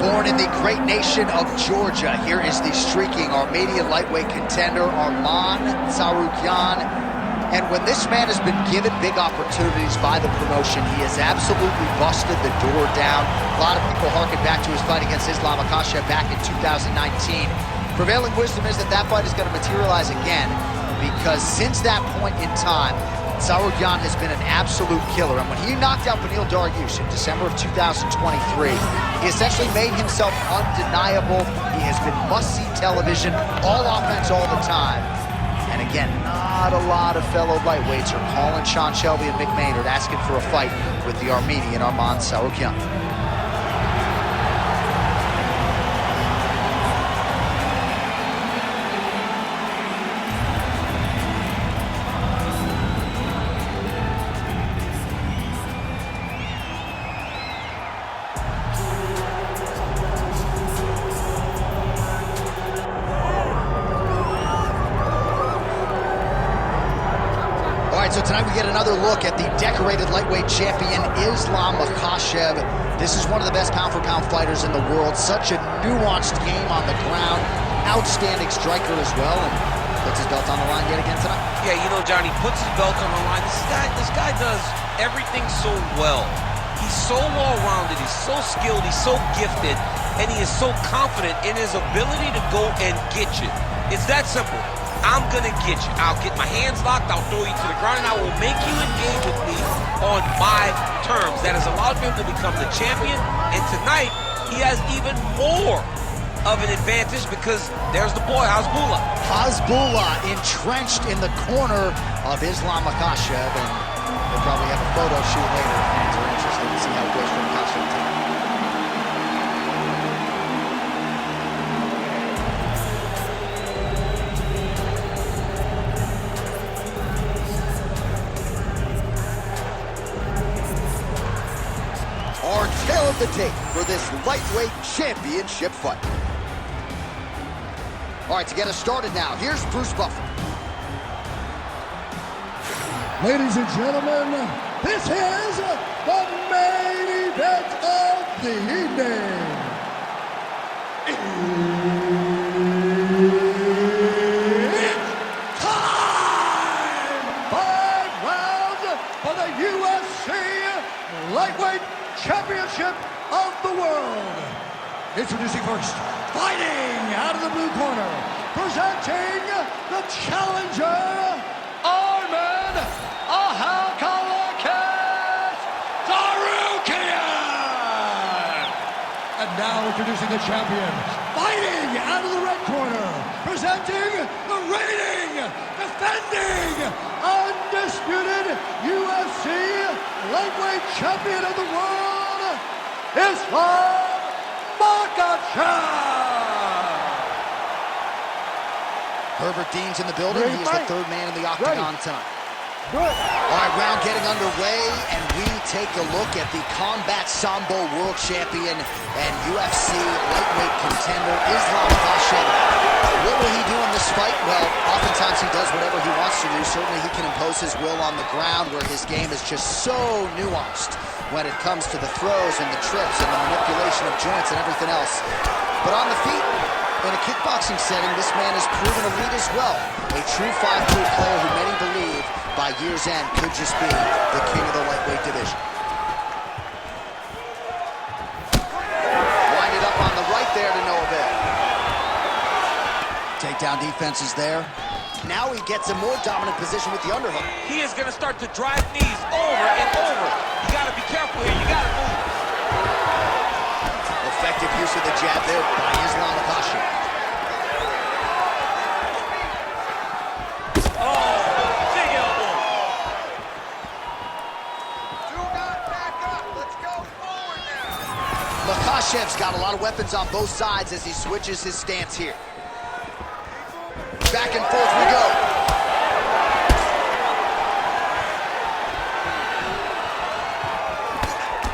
Born in the great nation of Georgia, here is the streaking Armenian lightweight contender, Arman Tsarukyan. And when this man has been given big opportunities by the promotion, he has absolutely busted the door down. A lot of people harken back to his fight against Islam Makhachev back in 2019. Prevailing wisdom is that that fight is going to materialize again, because since that point in time, Tsarukyan has been an absolute killer. And when he knocked out Beneil Dariush in December of 2023, he essentially made himself undeniable. He has been must-see television, all offense all the time. And again, not a lot of fellow lightweights are calling Sean Shelby and Mick Maynard asking for a fight with the Armenian Arman Tsarukyan. So tonight we get another look at the decorated lightweight champion, Islam Makhachev. This is one of the best pound-for-pound fighters in the world. Such a nuanced game on the ground. Outstanding striker as well, and puts his belt on the line yet again tonight. Yeah, you know, Johnny, puts his belt on the line. This guy does everything so well. He's so well-rounded, he's so skilled, he's so gifted, and he is so confident in his ability to go and get you. It's that simple. I'm gonna get you. I'll get my hands locked, I'll throw you to the ground, and I will make you engage with me on my terms. That has allowed him to become the champion, and tonight, he has even more of an advantage because there's the boy, Hasbullah. Hasbullah entrenched in the corner of Islam Makhachev, and they'll probably have a photo shoot later if fans are interested to see how it goes for Makhachev tonight. Our tale of the tape for this lightweight championship fight. All right, to get us started now, here's Bruce Buffer. Ladies and gentlemen, this is the main event of the evening. It's time! 5 rounds for the UFC Lightweight Championship of the world. Introducing first, fighting out of the blue corner, presenting the challenger, Arman Tsarukyan. And now introducing the champion, fighting out of the red corner, presenting the reigning, defending, undisputed UFC Lightweight Champion of the world, Islam Makhachev. Herbert Dean's in the building. He's the third man in the octagon tonight. All right, round getting underway, and we take a look at the Combat Sambo World Champion and UFC Lightweight Contender, Islam Makhachev. What will he do in this fight? Well, oftentimes he does whatever he wants to do. Certainly he can impose his will on the ground, where his game is just so nuanced when it comes to the throws and the trips and the manipulation of joints and everything else. But on the feet, in a kickboxing setting, this man has proven elite as well. A true 5-foot player who many believe by year's end could just be the king of the lightweight division. Winded up on the right there to no avail. Takedown defense is there. Now he gets a more dominant position with the underhook. He is going to start to drive knees over and over. You got to be careful here. You got to move. Effective use of the jab there by Islam Makhachev. Oh, big elbow. Do not back up. Let's go forward now. Makhachev's got a lot of weapons on both sides as he switches his stance here. Back and forth we go.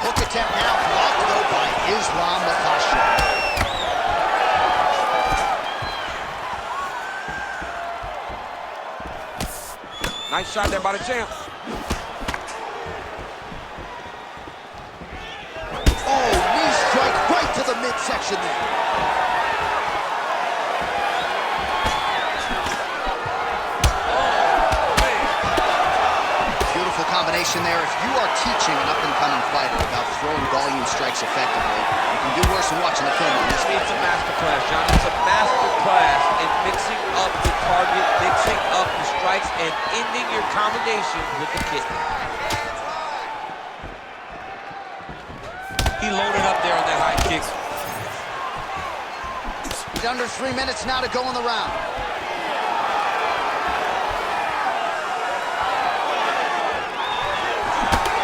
Hook attempt now, blocked though by Islam Makhachev. Nice shot there by the champ. Oh, knee strike right to the mid midsection there. Beautiful combination there. If you are teaching an up-and-coming fighter about throwing volume strikes effectively, you can do worse than watching the film on this. It's a masterclass, John. It's a masterclass in mixing up the target, mixing up the strikes, and ending your combination with the kick. He loaded up there on that high kick. He's under 3 minutes now to go in the round.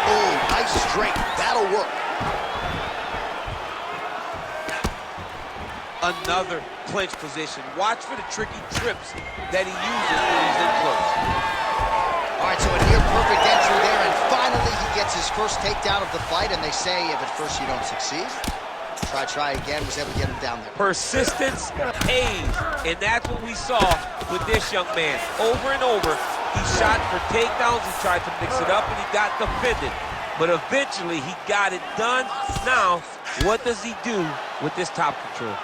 Oh, nice straight. That'll work. Another clinch position. Watch for the tricky trips that he uses when he's in close. All right, so a near-perfect entry there, and finally he gets his first takedown of the fight, and they say if at first you don't succeed, try again, was able to get him down there. Persistence pays, and that's what we saw with this young man. Over and over, he shot for takedowns, he tried to mix it up, and he got defended. But eventually, he got it done. Now, what does he do with this top control?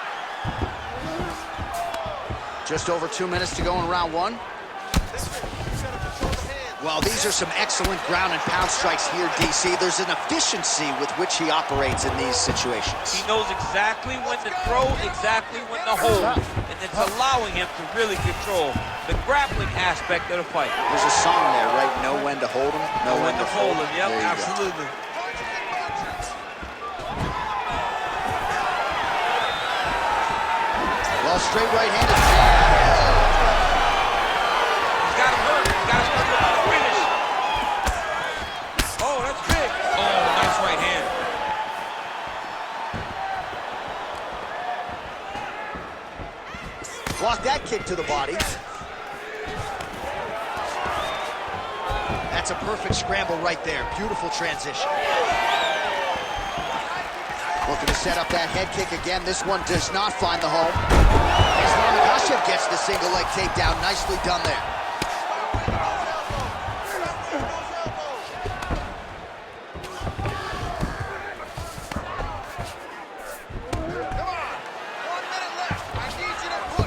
Just over 2 minutes to go in round one. Well, these are some excellent ground and pound strikes here, DC. There's an efficiency with which he operates in these situations. He knows exactly when to throw, exactly when to hold, and it's allowing him to really control the grappling aspect of the fight. There's a song there, right? Know when to hold him, know when to fold him. Yep, absolutely. Well, straight right-handed jab. He's got him hurt. He's got to start looking to finish. Oh, that's big. Oh, nice right hand. Block that kick to the body. That's a perfect scramble right there. Beautiful transition. Looking to set up that head kick again. This one does not find the home. Islam Makhachev gets the single leg takedown. Nicely done there.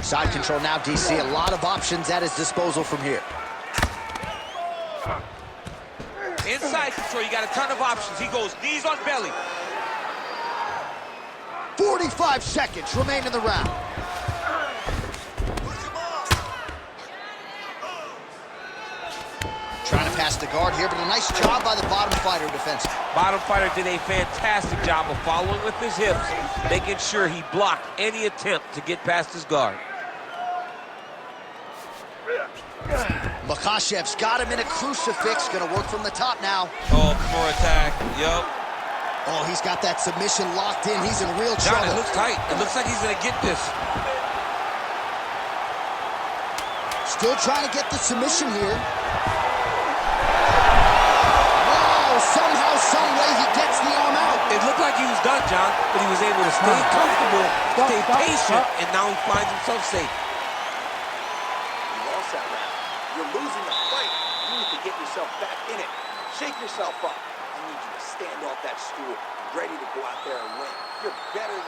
Side control now, DC. A lot of options at his disposal from here. Inside control, you got a ton of options. He goes knees on belly. 45 seconds remain in the round. Trying to pass the guard here, but a nice job by the bottom fighter defensively. Bottom fighter did a fantastic job of following with his hips, making sure he blocked any attempt to get past his guard. Makhachev's got him in a crucifix. Gonna work from the top now. Oh, more attack. Yup. Oh, he's got that submission locked in. He's in real John, trouble. it looks tight. It looks like he's gonna get this. Still trying to get the submission here. Wow, somehow, some way he gets the arm out. It looked like he was done, John, but he was able to stay comfortable, stay patient, and now he finds himself safe. You lost that round. You're losing the fight. You need to get yourself back in it. Shake yourself up. I need you to stand off that stool, ready to go out there and win. You're better than...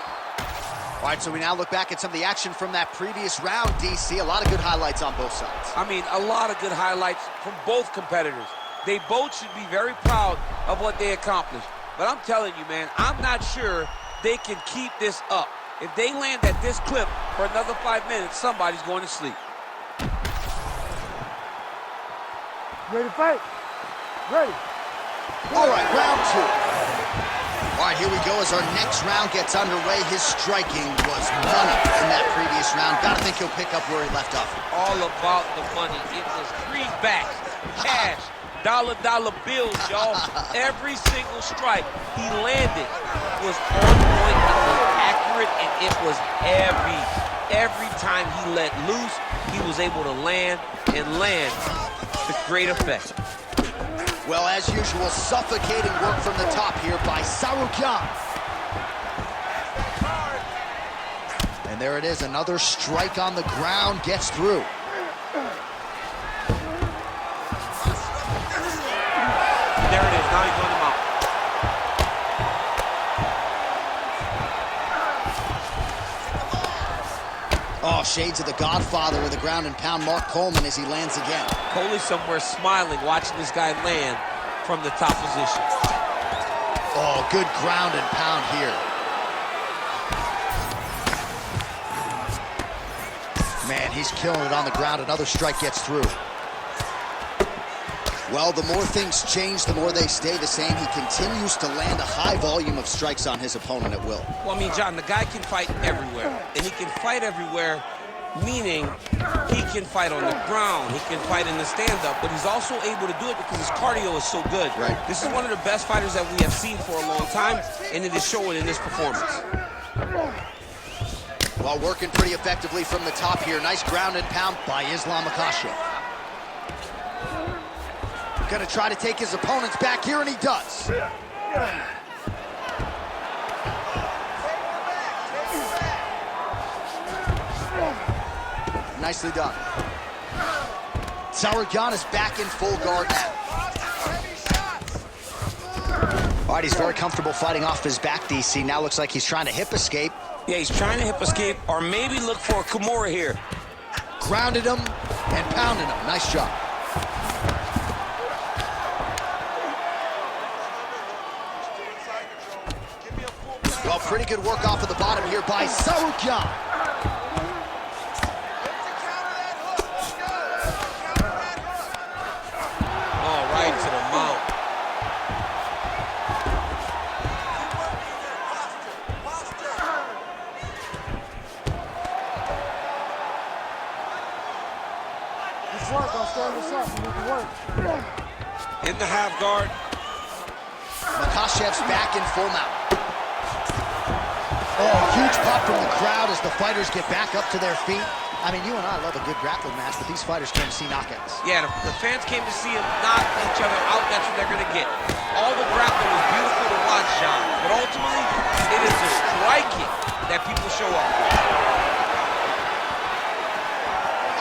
All right, so we now look back at some of the action from that previous round, DC. A lot of good highlights on both sides. I mean, a lot of good highlights from both competitors. They both should be very proud of what they accomplished. But I'm telling you, man, I'm not sure they can keep this up. If they land at this clip for another 5 minutes, somebody's going to sleep. Ready to fight? Ready. All right, round two. All right, here we go as our next round gets underway. His striking was money in that previous round. Gotta think he'll pick up where he left off. All about the money. It was greenbacks, cash, dollar bills, y'all. Every single strike he landed was on point, it was accurate, and it was every time he let loose, he was able to land with great effect. Well, as usual, suffocating work from the top here by Tsarukyan. And there it is, another strike on the ground gets through. There it is, now he's on him out. Oh, shades of the godfather of the ground and pound, Mark Coleman, as he lands again. Cole's somewhere smiling, watching this guy land from the top position. Oh, good ground and pound here. Man, he's killing it on the ground. Another strike gets through. Well, the more things change, the more they stay the same. He continues to land a high volume of strikes on his opponent at will. Well, I mean, John, the guy can fight everywhere. And he can fight everywhere, meaning he can fight on the ground, he can fight in the stand-up, but he's also able to do it because his cardio is so good. Right. This is one of the best fighters that we have seen for a long time, and it is showing in this performance. While working pretty effectively from the top here. Nice ground and pound by Islam Makhachev. Gonna try to take his opponents back here, and he does. Nicely done. Tsarukyan is back in full guard now. All right, he's very comfortable fighting off his back, DC. Now looks like he's trying to hip escape. Yeah, he's trying to hip escape or maybe look for a Kimura here. Grounded him and pounded him. Nice job. Well, pretty good work off of the bottom here by Tsarukyan. Oh, right to the mount. Let's work, I'll stand this up, we can work. In the half guard. Makhachev's back in full mount. Oh, huge pop from the crowd as the fighters get back up to their feet. I mean, you and I love a good grappling match, but these fighters came to see knockouts. Yeah, the fans came to see them knock each other out. That's what they're going to get. All the grappling was beautiful to watch, John. But ultimately, it is the striking that people show up for.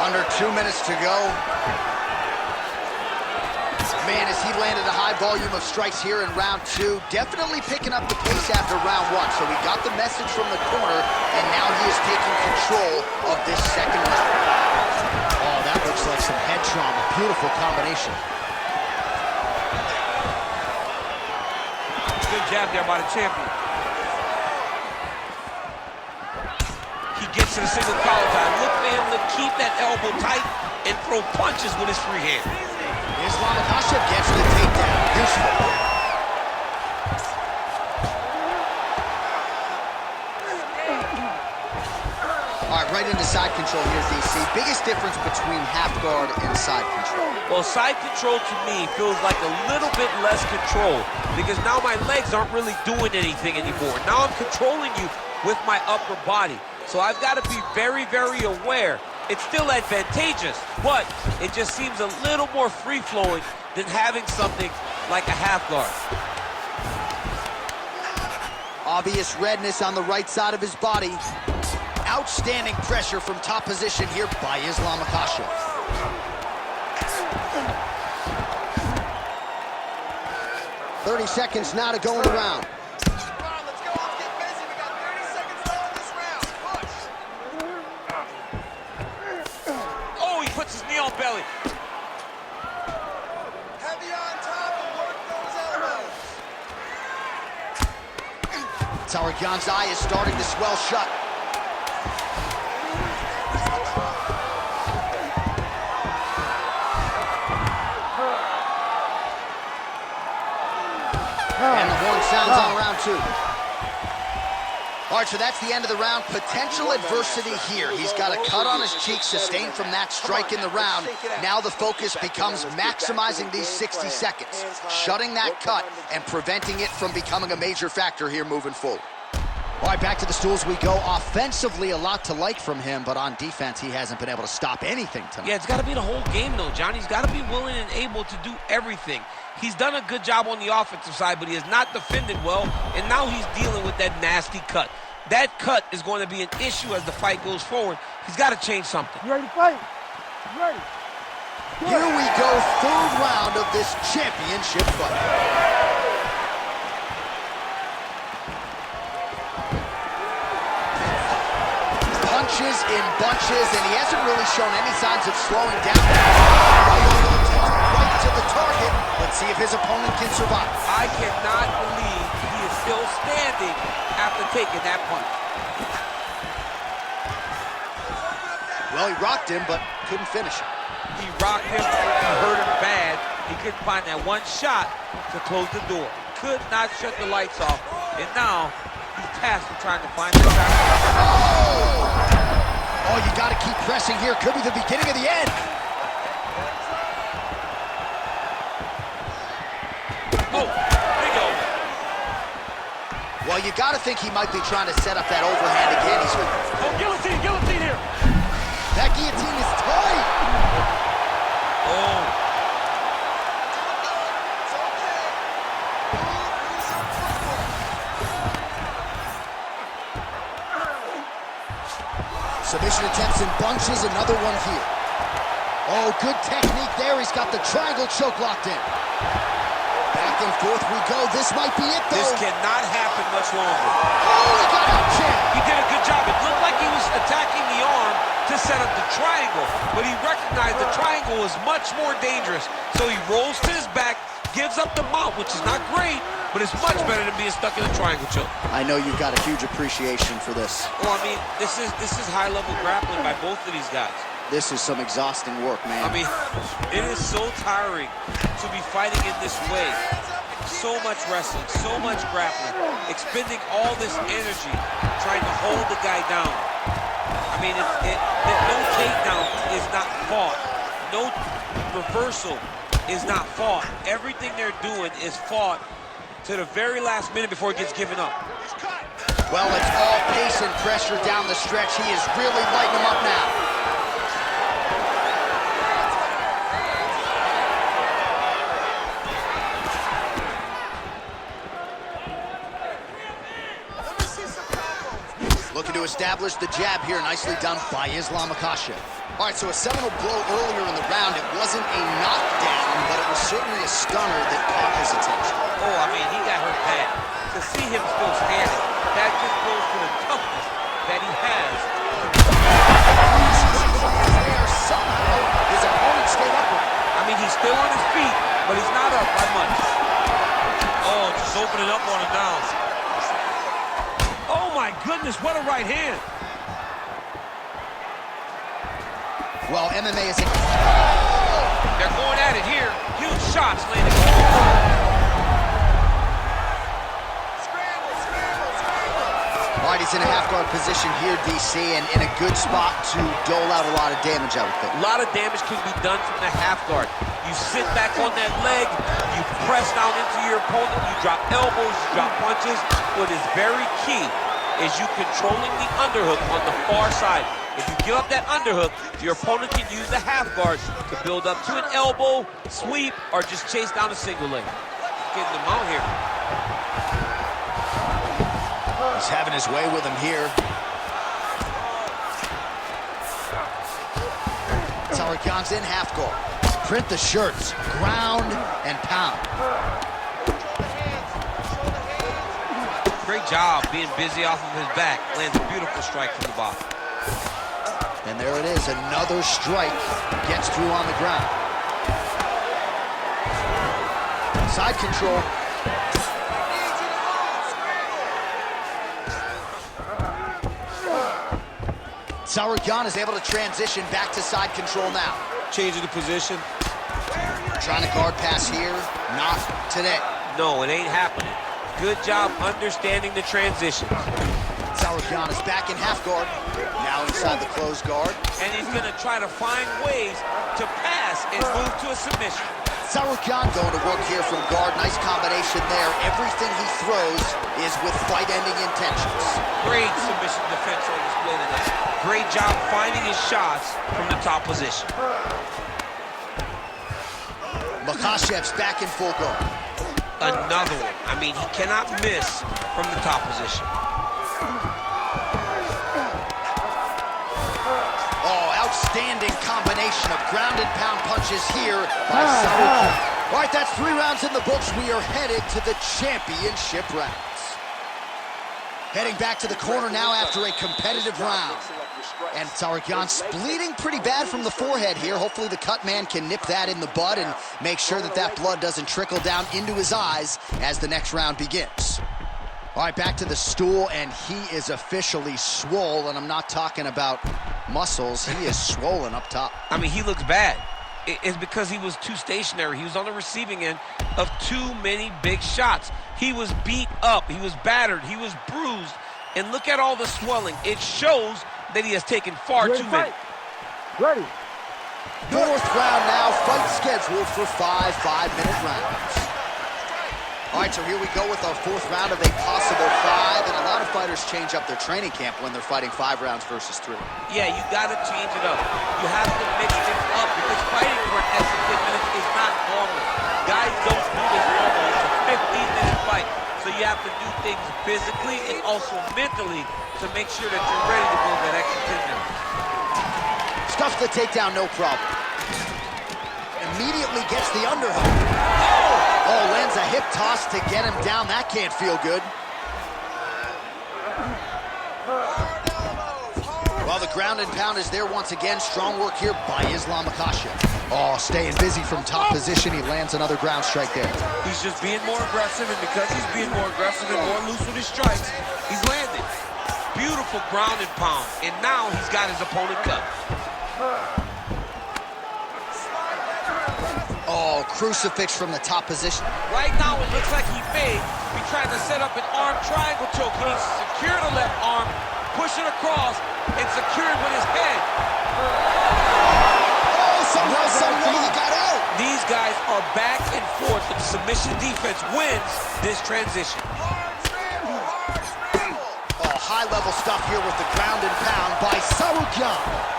Under 2 minutes to go. Man, as he landed a high volume of strikes here in round 2, definitely picking up the pace after round 1. So he got the message from the corner, and now he is taking control of this second round. Oh, that looks like some head trauma. Beautiful combination. Good jab there by the champion. He gets to the single collar time. Look for him to keep that elbow tight and throw punches with his free hand. Islam Makhachev gets the takedown. Useful. All right, right into side control here, DC. Biggest difference between half guard and side control? Well, side control to me feels like a little bit less control because now my legs aren't really doing anything anymore. Now I'm controlling you with my upper body. So I've got to be very, very aware. It's still advantageous, but it just seems a little more free-flowing than having something like a half guard. Obvious redness on the right side of his body. Outstanding pressure from top position here by Islam Makhachev. "30 seconds now to go in the round. Puts his knee on belly. Heavy on top and work those elbows. Tsarukyan's eye is starting to swell shut. And the horn sounds on round 2. All right, so that's the end of the round. Potential adversity here. He's got a cut on his cheek sustained from that strike in the round. Now the focus becomes maximizing these 60 seconds, shutting that cut and preventing it from becoming a major factor here moving forward. All right, back to the stools we go. Offensively, a lot to like from him, but on defense, he hasn't been able to stop anything tonight. Yeah, it's got to be the whole game, though, John. He's got to be willing and able to do everything. He's done a good job on the offensive side, but he has not defended well, and now he's dealing with that nasty cut. That cut is going to be an issue as the fight goes forward. He's got to change something. You ready to fight? You ready? Here we go, third round of this championship fight. punches in bunches, and he hasn't really shown any signs of slowing down. Right to the target. Let's see if his opponent can survive. I cannot believe he is still standing after taking that punch. Well, he rocked him, but couldn't finish him. He rocked him, he hurt him bad. He couldn't find that one shot to close the door. Could not shut the lights off, and now he's tasked with trying to find that shot. Oh, you got to keep pressing here. Could be the beginning of the end. Oh, there you go. Well, you got to think he might be trying to set up that overhand again. He's... Oh, guillotine here. That guillotine is tight. Oh. Submission attempts in bunches, another one here. Oh, good technique there. He's got the triangle choke locked in. Back and forth we go. This might be it, though. This cannot happen much longer. Oh, he got out checked. He did a good job. It looked like he was attacking the arm to set up the triangle, but he recognized the triangle was much more dangerous. So he rolls to his back, gives up the mount, which is not great, but it's much better than being stuck in a triangle choke. I know you've got a huge appreciation for this. Well, I mean, this is high-level grappling by both of these guys. This is some exhausting work, man. I mean, it is so tiring to be fighting in this way. So much wrestling, so much grappling, expending all this energy trying to hold the guy down. I mean, no takedown is not fought. No reversal is not fought. Everything they're doing is fought to the very last minute before it gets given up. Well, it's all pace and pressure down the stretch. He is really lighting him up now. Looking to establish the jab here. Nicely done by Islam Makhachev. All right, so a seminal blow earlier in the round. It wasn't a knockdown, but it was certainly a stunner that caught his attention. Oh, I mean, he got hurt bad. To see him still standing, that just goes to the toughness that he has. There somehow, his opponent stayed up with him. I mean, he's still on his feet, but he's not up by much. Oh, just opening up on him now. Oh, my goodness, what a right hand. Well, MMA is... They're going at it here. Huge shots landing. All right, he's in a half-guard position here, DC, and in a good spot to dole out a lot of damage, I would think. A lot of damage can be done from the half-guard. You sit back on that leg, you press down into your opponent, you drop elbows, you drop punches. What is very key is you controlling the underhook on the far side. If you give up that underhook, your opponent can use the half guard to build up to an elbow, sweep, or just chase down a single leg. Getting them out here. He's having his way with him here. Tsarukyan's in half guard. Print the shirts, ground and pound. Great job being busy off of his back. Lands a beautiful strike from the bottom. And there it is, another strike gets through on the ground. Side control. Tsarukyan is able to transition back to side control now. Changing the position. Trying to guard pass here, not today. No, it ain't happening. Good job understanding the transitions. Tsarukyan is back in half guard, now inside the closed guard. And he's gonna try to find ways to pass and move to a submission. Tsarukyan going to work here from guard. Nice combination there. Everything he throws is with fight-ending intentions. Great submission defense on display tonight. Great job finding his shots from the top position. Makhachev's back in full guard. Another one. I mean, he cannot miss from the top position. Oh, outstanding combination of ground and pound punches here by Tsarukyan. All right, that's 3 rounds in the books. We are headed to the championship rounds. Heading back to the corner now after a competitive round. strikes. And Tsarukyan's bleeding pretty bad from the forehead here. Hopefully the cut man can nip that in the bud and make sure that that blood doesn't trickle down into his eyes as the next round begins. All right, back to the stool, and he is officially swole, and I'm not talking about muscles. He is swollen up top. I mean, he looks bad. It's because he was too stationary. He was on the receiving end of too many big shots. He was beat up. He was battered. He was bruised. And look at all the swelling. It shows that he has taken far too many. Ready. Fourth round now, fight scheduled for 5 5-minute rounds. All right, so here we go with our fourth round of a possible 5, and a lot of fighters change up their training camp when they're fighting 5 rounds versus 3. Yeah, you got to change it up. You have to mix things up because fighting for an extra 10 minutes is not normal. Guys don't do this normally. It's a 15-minute fight, so you have to do things physically and also mentally to make sure that you're ready to go that extra 10 minutes. Stuffs the takedown, no problem. Immediately gets the underhook. Oh, lands a hip toss to get him down. That can't feel good. Well, the ground and pound is there once again. Strong work here by Islam Makhachev. Oh, staying busy from top position. He lands another ground strike there. He's just being more aggressive, and because he's being more aggressive and more loose with his strikes, he's landed. Beautiful ground and pound, and now he's got his opponent cut. Oh, crucifix from the top position. Right now, it looks like he may be trying to set up an arm triangle choke. He needs to secure the left arm, push it across, and secure it with his head. Oh, somehow, some way he got out. These guys are back and forth, and submission defense wins this transition. Oh, high-level stuff here with the ground and pound by Tsarukyan.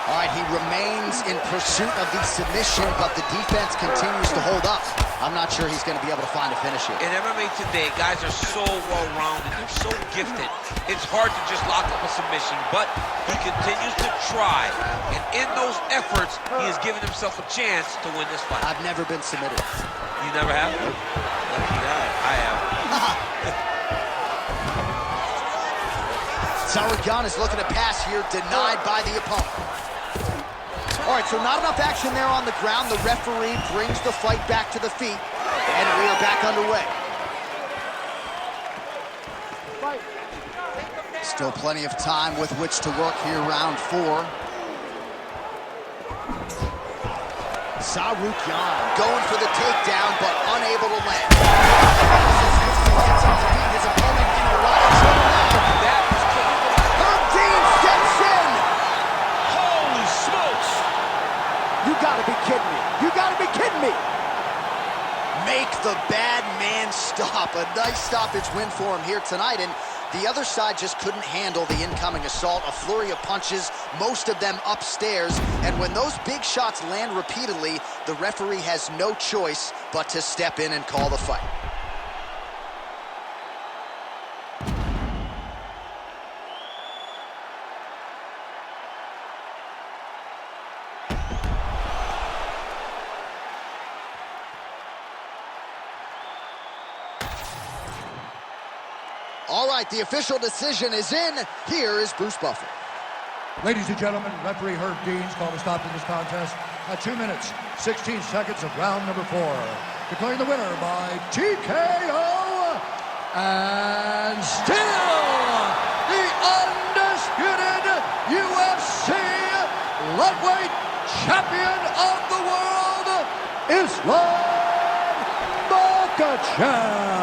All right, he remains in pursuit of the submission, but the defense continues to hold up. I'm not sure he's going to be able to find a finish here. In MMA today, guys are so well-rounded. They're so gifted. It's hard to just lock up a submission, but he continues to try. And in those efforts, he has given himself a chance to win this fight. I've never been submitted. You never have? Lucky guy. I have. Tsarukyan is looking to pass here, denied by the opponent. All right, so not enough action there on the ground. The referee brings the fight back to the feet, and we are back underway. Still plenty of time with which to work here, round 4. Tsarukyan going for the takedown, but unable to land. His opponent in a lot of trouble now. That was Herb Dean steps in. holy smokes! You gotta be kidding me. You gotta be kidding me. Make the bad man stop. A nice stoppage win for him here tonight, and the other side just couldn't handle the incoming assault. A flurry of punches, most of them upstairs, and when those big shots land repeatedly, the referee has no choice but to step in and call the fight. All right, the official decision is in. Here is Bruce Buffer. Ladies and gentlemen, referee Herb Dean's called a stop to this contest at 2 minutes, 16 seconds of round number 4. Declaring the winner by TKO, and still the undisputed UFC Lightweight Champion of the World, Islam Makhachev.